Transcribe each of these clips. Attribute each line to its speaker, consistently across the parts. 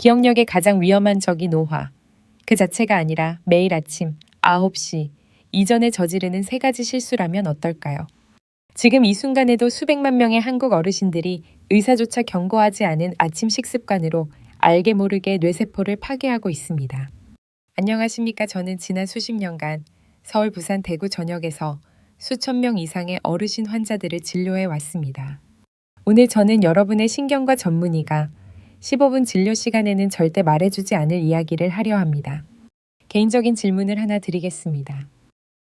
Speaker 1: 기억력의 가장 위험한 적이 노화. 그 자체가 아니라 매일 아침 9시 이전에 저지르는 3가지 실수라면 어떨까요? 지금 이 순간에도 수백만 명의 한국 어르신들이 의사조차 경고하지 않은 아침 식습관으로 알게 모르게 뇌세포를 파괴하고 있습니다. 안녕하십니까. 저는 지난 수십 년간 서울, 부산, 대구 전역에서 수천 명 이상의 어르신 환자들을 진료해 왔습니다. 오늘 저는 여러분의 신경과 전문의가 15분 진료 시간에는 절대 말해주지 않을 이야기를 하려 합니다. 개인적인 질문을 하나 드리겠습니다.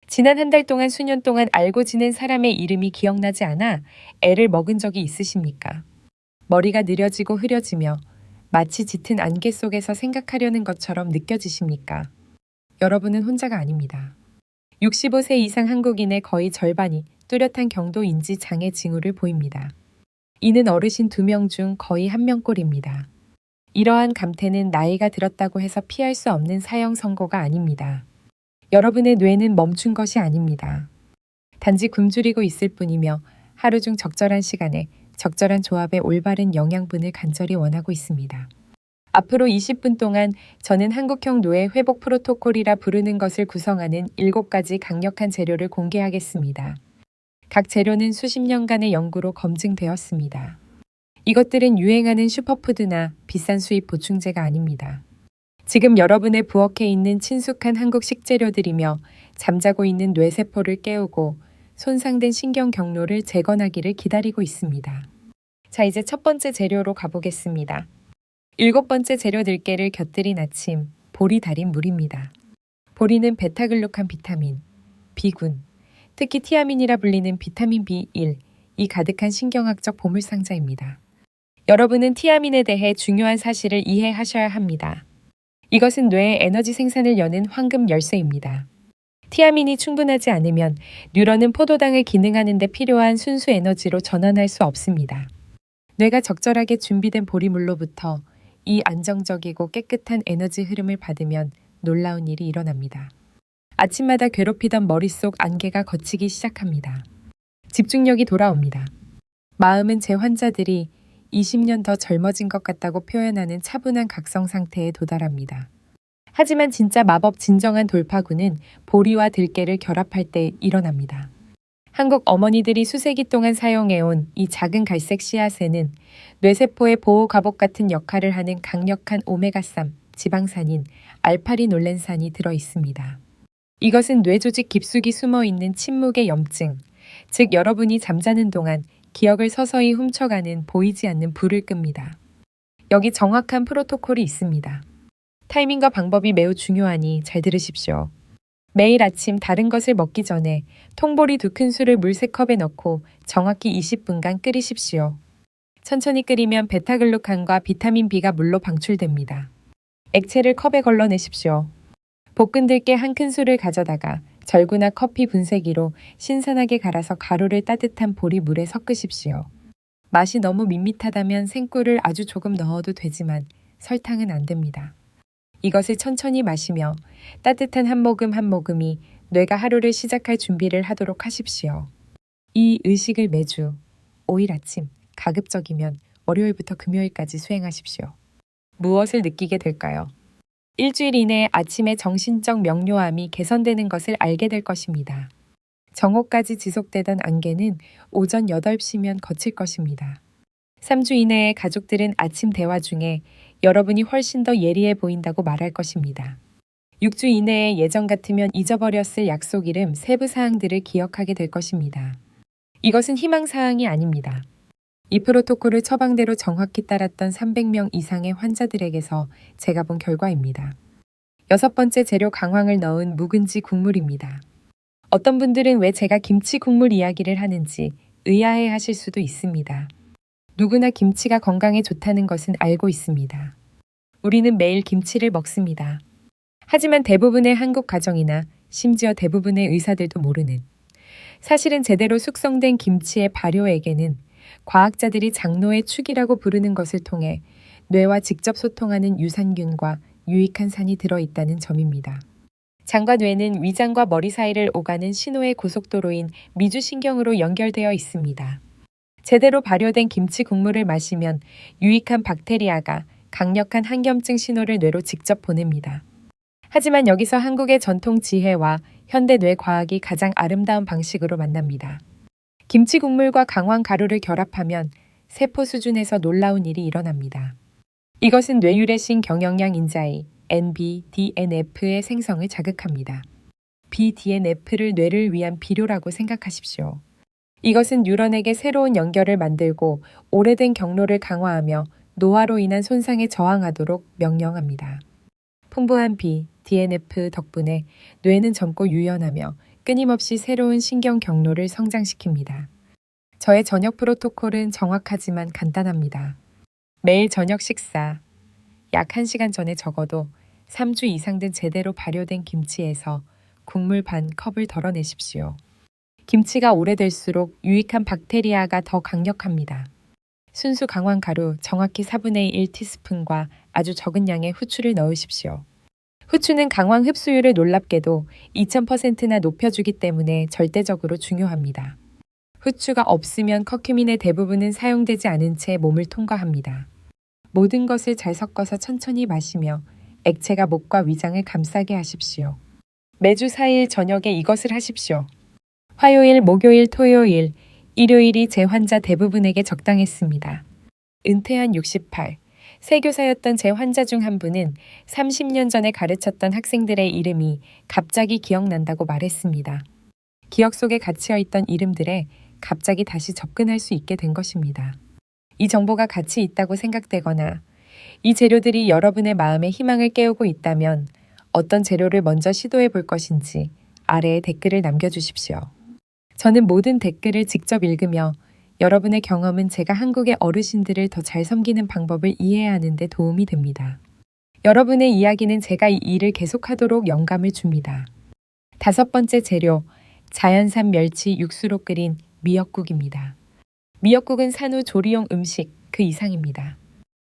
Speaker 1: 지난 한 달 동안 수년 동안 알고 지낸 사람의 이름이 기억나지 않아 애를 먹은 적이 있으십니까? 머리가 느려지고 흐려지며 마치 짙은 안개 속에서 생각하려는 것처럼 느껴지십니까? 여러분은 혼자가 아닙니다. 65세 이상 한국인의 거의 절반이 뚜렷한 경도 인지 장애 징후를 보입니다. 이는 어르신 2명 중 거의 1명꼴입니다. 이러한 감퇴는 나이가 들었다고 해서 피할 수 없는 사형 선고가 아닙니다. 여러분의 뇌는 멈춘 것이 아닙니다. 단지 굶주리고 있을 뿐이며 하루 중 적절한 시간에 적절한 조합의 올바른 영양분을 간절히 원하고 있습니다. 앞으로 20분 동안 저는 한국형 뇌 회복 프로토콜이라 부르는 것을 구성하는 7가지 강력한 재료를 공개하겠습니다. 각 재료는 수십 년간의 연구로 검증되었습니다. 이것들은 유행하는 슈퍼푸드나 비싼 수입 보충제가 아닙니다. 지금 여러분의 부엌에 있는 친숙한 한국 식재료들이며 잠자고 있는 뇌세포를 깨우고 손상된 신경 경로를 재건하기를 기다리고 있습니다. 자, 이제 첫 번째 재료로 가보겠습니다. 7번째 재료 들깨를 곁들인 아침, 보리 달인 물입니다. 보리는 베타글루칸 비타민, B군, 특히 티아민이라 불리는 비타민 B1, 이 가득한 신경학적 보물상자입니다. 여러분은 티아민에 대해 중요한 사실을 이해하셔야 합니다. 이것은 뇌의 에너지 생산을 여는 황금 열쇠입니다. 티아민이 충분하지 않으면 뉴런은 포도당을 기능하는 데 필요한 순수 에너지로 전환할 수 없습니다. 뇌가 적절하게 준비된 보리물로부터 이 안정적이고 깨끗한 에너지 흐름을 받으면 놀라운 일이 일어납니다. 아침마다 괴롭히던 머릿속 안개가 걷히기 시작합니다. 집중력이 돌아옵니다. 마음은 제 환자들이 20년 더 젊어진 것 같다고 표현하는 차분한 각성 상태에 도달합니다. 하지만 진짜 마법 진정한 돌파구는 보리와 들깨를 결합할 때 일어납니다. 한국 어머니들이 수세기 동안 사용해온 이 작은 갈색 씨앗에는 뇌세포의 보호 갑옷 같은 역할을 하는 강력한 오메가3 지방산인 알파리놀렌산이 들어 있습니다. 이것은 뇌조직 깊숙이 숨어있는 침묵의 염증, 즉 여러분이 잠자는 동안 기억을 서서히 훔쳐가는 보이지 않는 불을 끕니다. 여기 정확한 프로토콜이 있습니다. 타이밍과 방법이 매우 중요하니 잘 들으십시오. 매일 아침 다른 것을 먹기 전에 통보리 2큰술을 물 3컵에 넣고 정확히 20분간 끓이십시오. 천천히 끓이면 베타글루칸과 비타민 B가 물로 방출됩니다. 액체를 컵에 걸러내십시오. 볶은 들깨 1큰술을 가져다가 절구나 커피 분쇄기로 신선하게 갈아서 가루를 따뜻한 보리 물에 섞으십시오. 맛이 너무 밋밋하다면 생꿀을 아주 조금 넣어도 되지만 설탕은 안 됩니다. 이것을 천천히 마시며 따뜻한 한 모금 한 모금이 뇌가 하루를 시작할 준비를 하도록 하십시오. 이 의식을 매주 5일 아침 가급적이면 월요일부터 금요일까지 수행하십시오. 무엇을 느끼게 될까요? 일주일 이내에 아침의 정신적 명료함이 개선되는 것을 알게 될 것입니다. 정오까지 지속되던 안개는 오전 8시면 거칠 것입니다. 3주 이내에 가족들은 아침 대화 중에 여러분이 훨씬 더 예리해 보인다고 말할 것입니다. 6주 이내에 예전 같으면 잊어버렸을 약속 이름 세부 사항들을 기억하게 될 것입니다. 이것은 희망사항이 아닙니다. 이 프로토콜을 처방대로 정확히 따랐던 300명 이상의 환자들에게서 제가 본 결과입니다. 6번째 재료 강황을 넣은 묵은지 국물입니다. 어떤 분들은 왜 제가 김치 국물 이야기를 하는지 의아해 하실 수도 있습니다. 누구나 김치가 건강에 좋다는 것은 알고 있습니다. 우리는 매일 김치를 먹습니다. 하지만 대부분의 한국 가정이나 심지어 대부분의 의사들도 모르는, 사실은 제대로 숙성된 김치의 발효액에는 과학자들이 장로의 축이라고 부르는 것을 통해 뇌와 직접 소통하는 유산균과 유익한 산이 들어있다는 점입니다. 장과 뇌는 위장과 머리 사이를 오가는 신호의 고속도로인 미주신경으로 연결되어 있습니다. 제대로 발효된 김치 국물을 마시면 유익한 박테리아가 강력한 항염증 신호를 뇌로 직접 보냅니다. 하지만 여기서 한국의 전통 지혜와 현대 뇌과학이 가장 아름다운 방식으로 만납니다. 김치 국물과 강황 가루를 결합하면 세포 수준에서 놀라운 일이 일어납니다. 이것은 뇌유래신 경영량 인자의 NBDNF의 생성을 자극합니다. BDNF를 뇌를 위한 비료라고 생각하십시오. 이것은 뉴런에게 새로운 연결을 만들고 오래된 경로를 강화하며 노화로 인한 손상에 저항하도록 명령합니다. 풍부한 BDNF 덕분에 뇌는 젊고 유연하며 끊임없이 새로운 신경 경로를 성장시킵니다. 저의 저녁 프로토콜은 정확하지만 간단합니다. 매일 저녁 식사, 약 1시간 전에 적어도 3주 이상 된 제대로 발효된 김치에서 국물 반 컵을 덜어내십시오. 김치가 오래될수록 유익한 박테리아가 더 강력합니다. 순수 강황 가루 정확히 4분의 1 티스푼과 아주 적은 양의 후추를 넣으십시오. 후추는 강황 흡수율을 놀랍게도 2000%나 높여주기 때문에 절대적으로 중요합니다. 후추가 없으면 커큐민의 대부분은 사용되지 않은 채 몸을 통과합니다. 모든 것을 잘 섞어서 천천히 마시며 액체가 목과 위장을 감싸게 하십시오. 매주 4일 저녁에 이것을 하십시오. 화요일, 목요일, 토요일, 일요일이 제 환자 대부분에게 적당했습니다. 은퇴한 68, 세교사였던 제 환자 중 한 분은 30년 전에 가르쳤던 학생들의 이름이 갑자기 기억난다고 말했습니다. 기억 속에 갇혀 있던 이름들에 갑자기 다시 접근할 수 있게 된 것입니다. 이 정보가 가치 있다고 생각되거나 이 재료들이 여러분의 마음에 희망을 깨우고 있다면 어떤 재료를 먼저 시도해 볼 것인지 아래에 댓글을 남겨주십시오. 저는 모든 댓글을 직접 읽으며 여러분의 경험은 제가 한국의 어르신들을 더 잘 섬기는 방법을 이해하는 데 도움이 됩니다. 여러분의 이야기는 제가 이 일을 계속하도록 영감을 줍니다. 5번째 재료, 자연산 멸치 육수로 끓인 미역국입니다. 미역국은 산후 조리용 음식 그 이상입니다.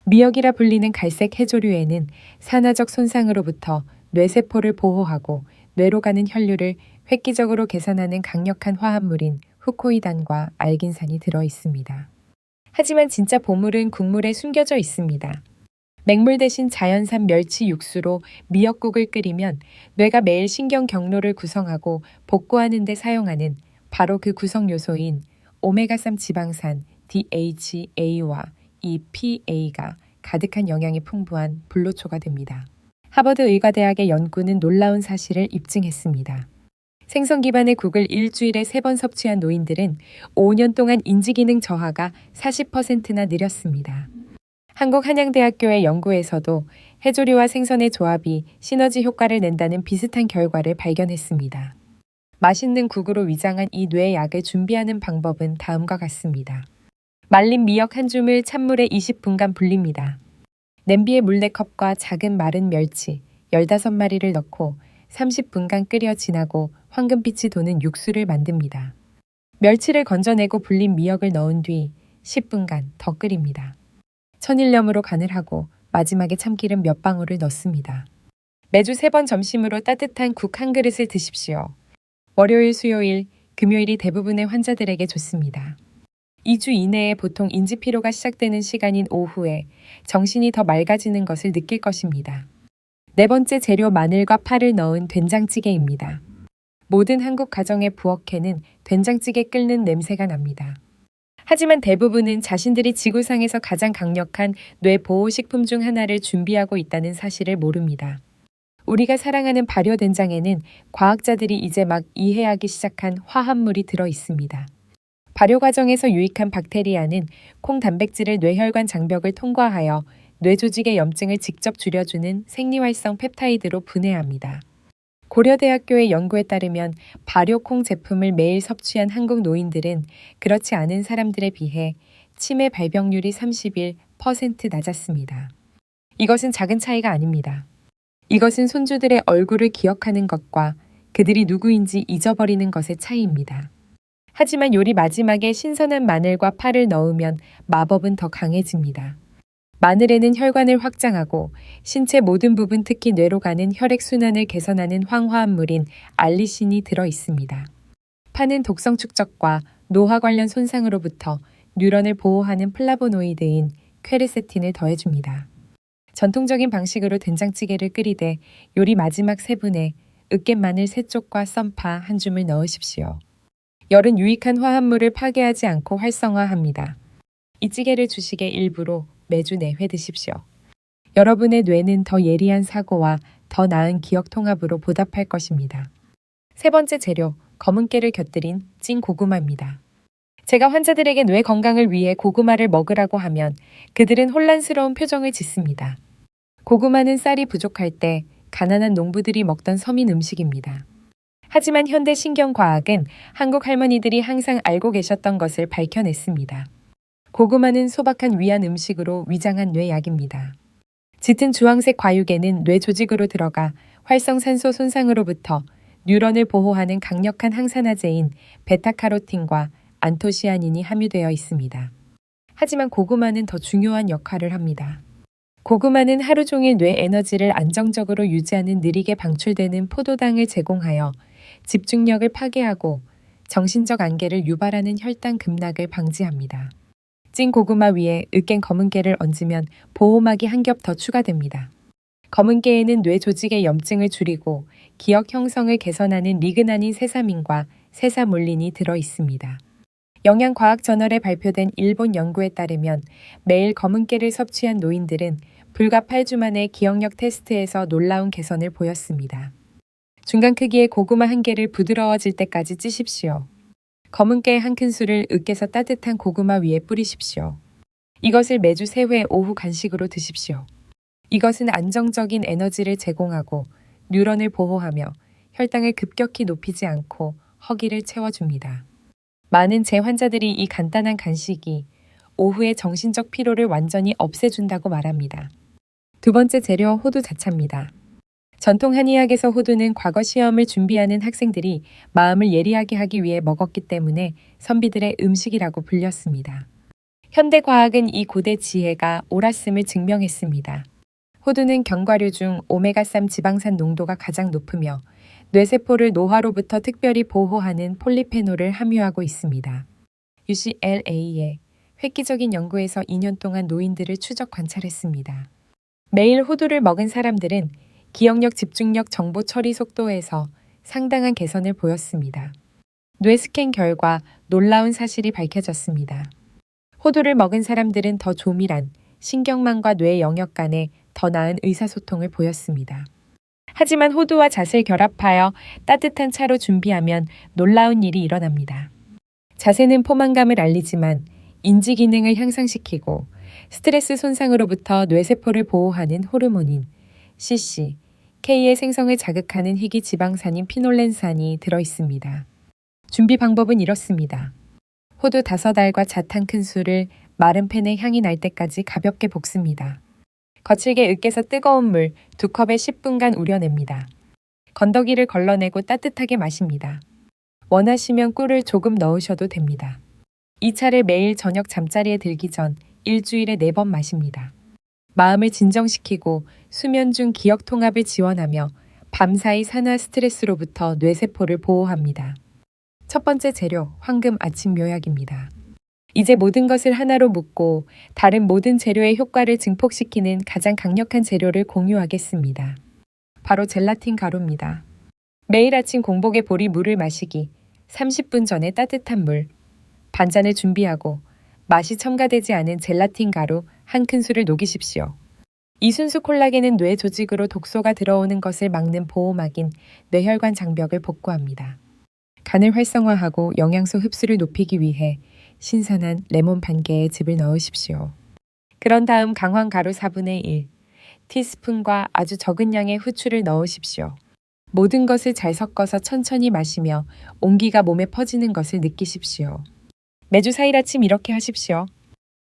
Speaker 1: 미역이라 불리는 갈색 해조류에는 산화적 손상으로부터 뇌세포를 보호하고 뇌로 가는 혈류를 획기적으로 개선하는 강력한 화합물인 후코이단과 알긴산이 들어 있습니다. 하지만 진짜 보물은 국물에 숨겨져 있습니다. 맹물 대신 자연산 멸치 육수로 미역국을 끓이면 뇌가 매일 신경 경로를 구성하고 복구하는 데 사용하는 바로 그 구성 요소인 오메가3 지방산 DHA와 EPA가 가득한 영양이 풍부한 불로초가 됩니다. 하버드 의과대학의 연구는 놀라운 사실을 입증했습니다. 생선 기반의 국을 일주일에 3번 섭취한 노인들은 5년 동안 인지기능 저하가 40%나 느렸습니다. 한국한양대학교의 연구에서도 해조류와 생선의 조합이 시너지 효과를 낸다는 비슷한 결과를 발견했습니다. 맛있는 국으로 위장한 이 뇌약을 준비하는 방법은 다음과 같습니다. 말린 미역 한 줌을 찬물에 20분간 불립니다. 냄비에 물 4컵과 작은 마른 멸치 15마리를 넣고 30분간 끓여 지나고 황금빛이 도는 육수를 만듭니다. 멸치를 건져내고 불린 미역을 넣은 뒤 10분간 더 끓입니다. 천일염으로 간을 하고 마지막에 참기름 몇 방울을 넣습니다. 매주 3번 점심으로 따뜻한 국 한 그릇을 드십시오. 월요일, 수요일, 금요일이 대부분의 환자들에게 좋습니다. 2주 이내에 보통 인지피로가 시작되는 시간인 오후에 정신이 더 맑아지는 것을 느낄 것입니다. 4번째 재료 마늘과 파를 넣은 된장찌개입니다. 모든 한국 가정의 부엌에는 된장찌개 끓는 냄새가 납니다. 하지만 대부분은 자신들이 지구상에서 가장 강력한 뇌보호식품 중 하나를 준비하고 있다는 사실을 모릅니다. 우리가 사랑하는 발효된장에는 과학자들이 이제 막 이해하기 시작한 화합물이 들어 있습니다. 발효 과정에서 유익한 박테리아는 콩 단백질을 뇌혈관 장벽을 통과하여 뇌 조직의 염증을 직접 줄여주는 생리활성 펩타이드로 분해합니다. 고려대학교의 연구에 따르면 발효콩 제품을 매일 섭취한 한국 노인들은 그렇지 않은 사람들에 비해 치매 발병률이 31% 낮았습니다. 이것은 작은 차이가 아닙니다. 이것은 손주들의 얼굴을 기억하는 것과 그들이 누구인지 잊어버리는 것의 차이입니다. 하지만 요리 마지막에 신선한 마늘과 파를 넣으면 마법은 더 강해집니다. 마늘에는 혈관을 확장하고 신체 모든 부분 특히 뇌로 가는 혈액순환을 개선하는 황화합물인 알리신이 들어 있습니다. 파는 독성 축적과 노화 관련 손상으로부터 뉴런을 보호하는 플라보노이드인 퀘르세틴을 더해줍니다. 전통적인 방식으로 된장찌개를 끓이되 요리 마지막 3분에 으깬 마늘 3쪽과 썬파 1줌을 넣으십시오. 열은 유익한 화합물을 파괴하지 않고 활성화합니다. 이 찌개를 주식의 일부로 매주 4회 드십시오. 여러분의 뇌는 더 예리한 사고와 더 나은 기억 통합으로 보답할 것입니다. 3번째 재료, 검은 깨를 곁들인 찐 고구마입니다. 제가 환자들에게 뇌 건강을 위해 고구마를 먹으라고 하면 그들은 혼란스러운 표정을 짓습니다. 고구마는 쌀이 부족할 때 가난한 농부들이 먹던 서민 음식입니다. 하지만 현대 신경과학은 한국 할머니들이 항상 알고 계셨던 것을 밝혀냈습니다. 고구마는 소박한 위안 음식으로 위장한 뇌약입니다. 짙은 주황색 과육에는 뇌 조직으로 들어가 활성산소 손상으로부터 뉴런을 보호하는 강력한 항산화제인 베타카로틴과 안토시아닌이 함유되어 있습니다. 하지만 고구마는 더 중요한 역할을 합니다. 고구마는 하루 종일 뇌 에너지를 안정적으로 유지하는 느리게 방출되는 포도당을 제공하여 집중력을 파괴하고 정신적 안개를 유발하는 혈당 급락을 방지합니다. 찐 고구마 위에 으깬 검은 깨를 얹으면 보호막이 한 겹 더 추가됩니다. 검은 깨에는 뇌 조직의 염증을 줄이고 기억 형성을 개선하는 리그나닌 세사민과 세사몰린이 들어 있습니다. 영양과학저널에 발표된 일본 연구에 따르면 매일 검은 깨를 섭취한 노인들은 불과 8주 만에 기억력 테스트에서 놀라운 개선을 보였습니다. 중간 크기의 고구마 한 개를 부드러워질 때까지 찌십시오. 검은 깨 한 큰술을 으깨서 따뜻한 고구마 위에 뿌리십시오. 이것을 매주 3회 오후 간식으로 드십시오. 이것은 안정적인 에너지를 제공하고 뉴런을 보호하며 혈당을 급격히 높이지 않고 허기를 채워줍니다. 많은 제 환자들이 이 간단한 간식이 오후의 정신적 피로를 완전히 없애준다고 말합니다. 2번째 재료, 호두 자차입니다. 전통 한의학에서 호두는 과거 시험을 준비하는 학생들이 마음을 예리하게 하기 위해 먹었기 때문에 선비들의 음식이라고 불렸습니다. 현대 과학은 이 고대 지혜가 옳았음을 증명했습니다. 호두는 견과류 중 오메가3 지방산 농도가 가장 높으며 뇌세포를 노화로부터 특별히 보호하는 폴리페놀을 함유하고 있습니다. UCLA의 획기적인 연구에서 2년 동안 노인들을 추적 관찰했습니다. 매일 호두를 먹은 사람들은 기억력, 집중력, 정보 처리 속도에서 상당한 개선을 보였습니다. 뇌 스캔 결과 놀라운 사실이 밝혀졌습니다. 호두를 먹은 사람들은 더 조밀한 신경망과 뇌 영역 간에 더 나은 의사소통을 보였습니다. 하지만 호두와 잣을 결합하여 따뜻한 차로 준비하면 놀라운 일이 일어납니다. 잣에는 포만감을 알리지만 인지 기능을 향상시키고 스트레스 손상으로부터 뇌세포를 보호하는 호르몬인 CC, K의 생성을 자극하는 희귀 지방산인 피놀렌산이 들어있습니다. 준비 방법은 이렇습니다. 호두 5알과 잣 한 큰술을 마른 팬에 향이 날 때까지 가볍게 볶습니다. 거칠게 으깨서 뜨거운 물 2컵에 10분간 우려냅니다. 건더기를 걸러내고 따뜻하게 마십니다. 원하시면 꿀을 조금 넣으셔도 됩니다. 이 차를 매일 저녁 잠자리에 들기 전 일주일에 4번 마십니다. 마음을 진정시키고 수면 중 기억 통합을 지원하며 밤사이 산화 스트레스로부터 뇌세포를 보호합니다. 1번째 재료, 황금 아침 묘약입니다. 이제 모든 것을 하나로 묶고 다른 모든 재료의 효과를 증폭시키는 가장 강력한 재료를 공유하겠습니다. 바로 젤라틴 가루입니다. 매일 아침 공복에 보리 물을 마시기, 30분 전에 따뜻한 물, 반잔을 준비하고 맛이 첨가되지 않은 젤라틴 가루 한 큰술을 녹이십시오. 이 순수 콜라겐은 뇌 조직으로 독소가 들어오는 것을 막는 보호막인 뇌혈관 장벽을 복구합니다. 간을 활성화하고 영양소 흡수를 높이기 위해 신선한 레몬 반 개의 즙을 넣으십시오. 그런 다음 강황 가루 4분의 1, 티스푼과 아주 적은 양의 후추를 넣으십시오. 모든 것을 잘 섞어서 천천히 마시며 온기가 몸에 퍼지는 것을 느끼십시오. 매주 4일 아침 이렇게 하십시오.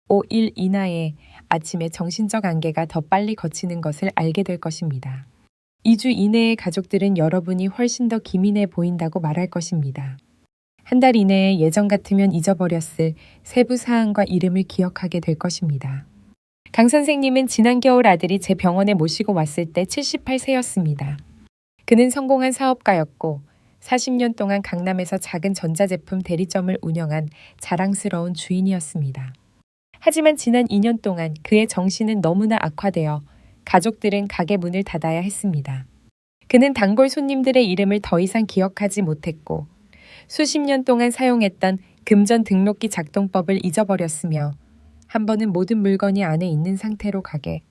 Speaker 1: 5일 이내에 아침에 정신적 안개가 더 빨리 거치는 것을 알게 될 것입니다. 2주 이내의 가족들은 여러분이 훨씬 더 기민해 보인다고 말할 것입니다. 한 달 이내에 예전 같으면 잊어버렸을 세부 사항과 이름을 기억하게 될 것입니다. 강 선생님은 지난 겨울 아들이 제 병원에 모시고 왔을 때 78세였습니다. 그는 성공한 사업가였고 40년 동안 강남에서 작은 전자제품 대리점을 운영한 자랑스러운 주인이었습니다. 하지만 지난 2년 동안 그의 정신은 너무나 악화되어 가족들은 가게 문을 닫아야 했습니다. 그는 단골 손님들의 이름을 더 이상 기억하지 못했고 수십 년 동안 사용했던 금전 등록기 작동법을 잊어버렸으며 한 번은 모든 물건이 안에 있는 상태로 가게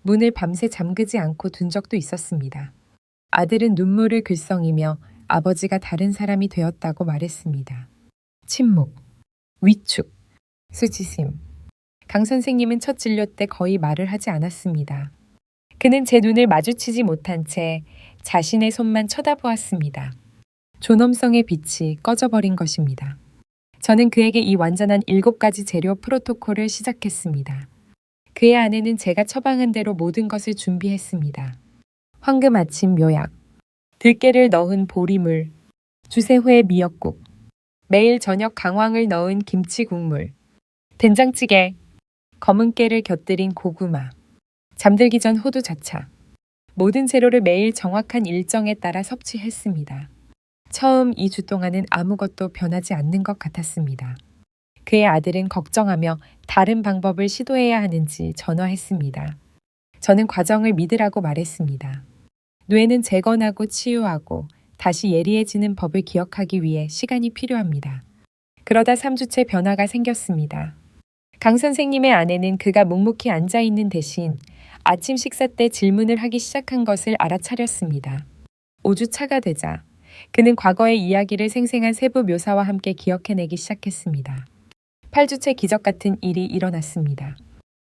Speaker 1: 문을 밤새 잠그지 않고 둔 적도 있었습니다. 아들은 눈물을 글썽이며 아버지가 다른 사람이 되었다고 말했습니다. 침묵, 위축, 수치심. 강 선생님은 첫 진료 때 거의 말을 하지 않았습니다. 그는 제 눈을 마주치지 못한 채 자신의 손만 쳐다보았습니다. 존엄성의 빛이 꺼져버린 것입니다. 저는 그에게 이 완전한 7가지 재료 프로토콜을 시작했습니다. 그의 아내는 제가 처방한 대로 모든 것을 준비했습니다. 황금 아침 묘약, 들깨를 넣은 보리물, 주세회 미역국, 매일 저녁 강황을 넣은 김치 국물, 된장찌개, 검은 깨를 곁들인 고구마, 잠들기 전 호두 자차. 모든 재료를 매일 정확한 일정에 따라 섭취했습니다. 처음 2주 동안은 아무것도 변하지 않는 것 같았습니다. 그의 아들은 걱정하며 다른 방법을 시도해야 하는지 전화했습니다. 저는 과정을 믿으라고 말했습니다. 뇌는 재건하고 치유하고 다시 예리해지는 법을 기억하기 위해 시간이 필요합니다. 그러다 3주째 변화가 생겼습니다. 강 선생님의 아내는 그가 묵묵히 앉아있는 대신 아침 식사 때 질문을 하기 시작한 것을 알아차렸습니다. 5주 차가 되자 그는 과거의 이야기를 생생한 세부 묘사와 함께 기억해내기 시작했습니다. 8주째 기적 같은 일이 일어났습니다.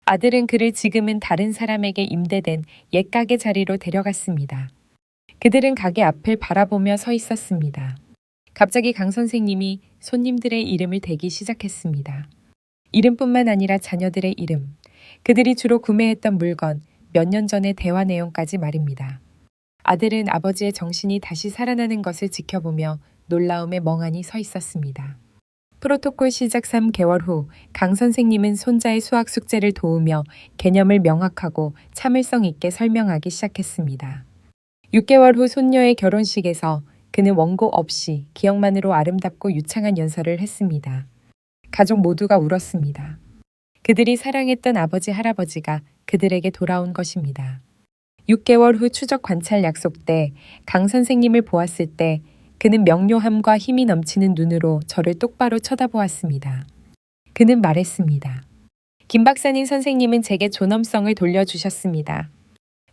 Speaker 1: 아들은 그를 지금은 다른 사람에게 임대된 옛 가게 자리로 데려갔습니다. 그들은 가게 앞을 바라보며 서 있었습니다. 갑자기 강 선생님이 손님들의 이름을 대기 시작했습니다. 이름뿐만 아니라 자녀들의 이름, 그들이 주로 구매했던 물건, 몇 년 전의 대화 내용까지 말입니다. 아들은 아버지의 정신이 다시 살아나는 것을 지켜보며 놀라움에 멍하니 서 있었습니다. 프로토콜 시작 3개월 후 강 선생님은 손자의 수학 숙제를 도우며 개념을 명확하고 참을성 있게 설명하기 시작했습니다. 6개월 후 손녀의 결혼식에서 그는 원고 없이 기억만으로 아름답고 유창한 연설을 했습니다. 가족 모두가 울었습니다. 그들이 사랑했던 아버지 할아버지가 그들에게 돌아온 것입니다. 6개월 후 추적 관찰 약속 때 강 선생님을 보았을 때 그는 명료함과 힘이 넘치는 눈으로 저를 똑바로 쳐다보았습니다. 그는 말했습니다. 김 박사님 선생님은 제게 존엄성을 돌려주셨습니다.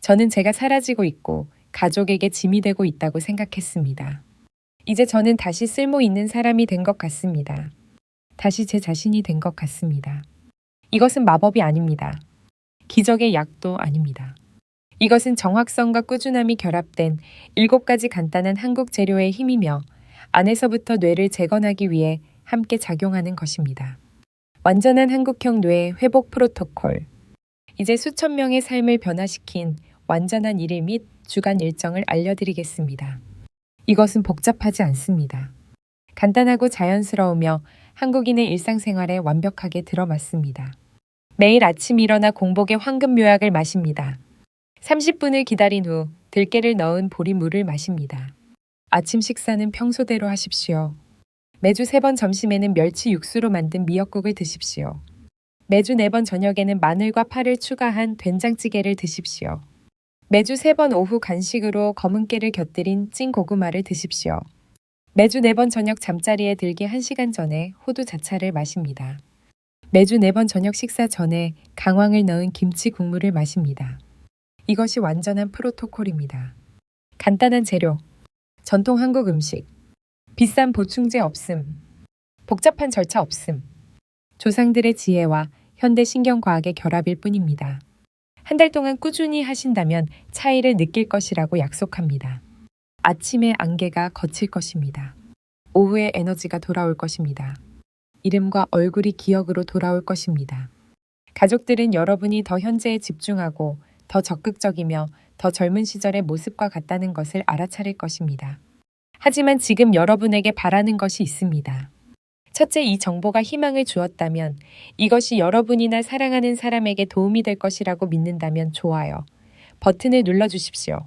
Speaker 1: 저는 제가 사라지고 있고 가족에게 짐이 되고 있다고 생각했습니다. 이제 저는 다시 쓸모 있는 사람이 된 것 같습니다. 다시 제 자신이 된 것 같습니다. 이것은 마법이 아닙니다. 기적의 약도 아닙니다. 이것은 정확성과 꾸준함이 결합된 7가지 간단한 한국 재료의 힘이며 안에서부터 뇌를 재건하기 위해 함께 작용하는 것입니다. 완전한 한국형 뇌 회복 프로토콜. 이제 수천 명의 삶을 변화시킨 완전한 일일 및 주간 일정을 알려드리겠습니다. 이것은 복잡하지 않습니다. 간단하고 자연스러우며 한국인의 일상생활에 완벽하게 들어맞습니다. 매일 아침 일어나 공복에 황금 묘약을 마십니다. 30분을 기다린 후 들깨를 넣은 보리물을 마십니다. 아침 식사는 평소대로 하십시오. 매주 3번 점심에는 멸치 육수로 만든 미역국을 드십시오. 매주 4번 저녁에는 마늘과 파를 추가한 된장찌개를 드십시오. 매주 3번 오후 간식으로 검은 깨를 곁들인 찐 고구마를 드십시오. 매주 4번 저녁 잠자리에 들기 1시간 전에 호두 자차를 마십니다. 매주 4번 저녁 식사 전에 강황을 넣은 김치 국물을 마십니다. 이것이 완전한 프로토콜입니다. 간단한 재료, 전통 한국 음식, 비싼 보충제 없음, 복잡한 절차 없음, 조상들의 지혜와 현대 신경과학의 결합일 뿐입니다. 한 달 동안 꾸준히 하신다면 차이를 느낄 것이라고 약속합니다. 아침의 안개가 거칠 것입니다. 오후에 에너지가 돌아올 것입니다. 이름과 얼굴이 기억으로 돌아올 것입니다. 가족들은 여러분이 더 현재에 집중하고 더 적극적이며 더 젊은 시절의 모습과 같다는 것을 알아차릴 것입니다. 하지만 지금 여러분에게 바라는 것이 있습니다. 첫째, 이 정보가 희망을 주었다면, 이것이 여러분이나 사랑하는 사람에게 도움이 될 것이라고 믿는다면 좋아요. 버튼을 눌러주십시오.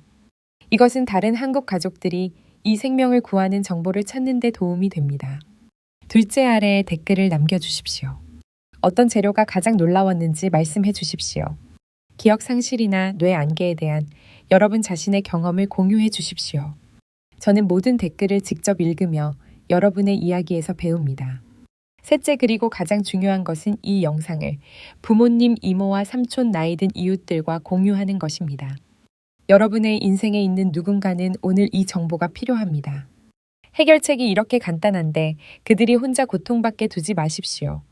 Speaker 1: 이것은 다른 한국 가족들이 이 생명을 구하는 정보를 찾는 데 도움이 됩니다. 둘째, 아래에 댓글을 남겨주십시오. 어떤 재료가 가장 놀라웠는지 말씀해 주십시오. 기억 상실이나 뇌 안개에 대한 여러분 자신의 경험을 공유해 주십시오. 저는 모든 댓글을 직접 읽으며 여러분의 이야기에서 배웁니다. 셋째, 그리고 가장 중요한 것은 이 영상을 부모님, 이모와 삼촌, 나이 든 이웃들과 공유하는 것입니다. 여러분의 인생에 있는 누군가는 오늘 이 정보가 필요합니다. 해결책이 이렇게 간단한데 그들이 혼자 고통받게 두지 마십시오.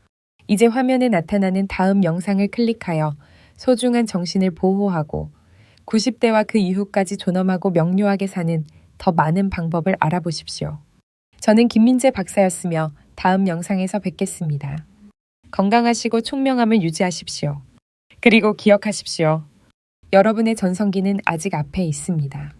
Speaker 1: 이제 화면에 나타나는 다음 영상을 클릭하여 소중한 정신을 보호하고 90대와 그 이후까지 존엄하고 명료하게 사는 더 많은 방법을 알아보십시오. 저는 김민재 박사였으며 다음 영상에서 뵙겠습니다. 건강하시고 총명함을 유지하십시오. 그리고 기억하십시오. 여러분의 전성기는 아직 앞에 있습니다.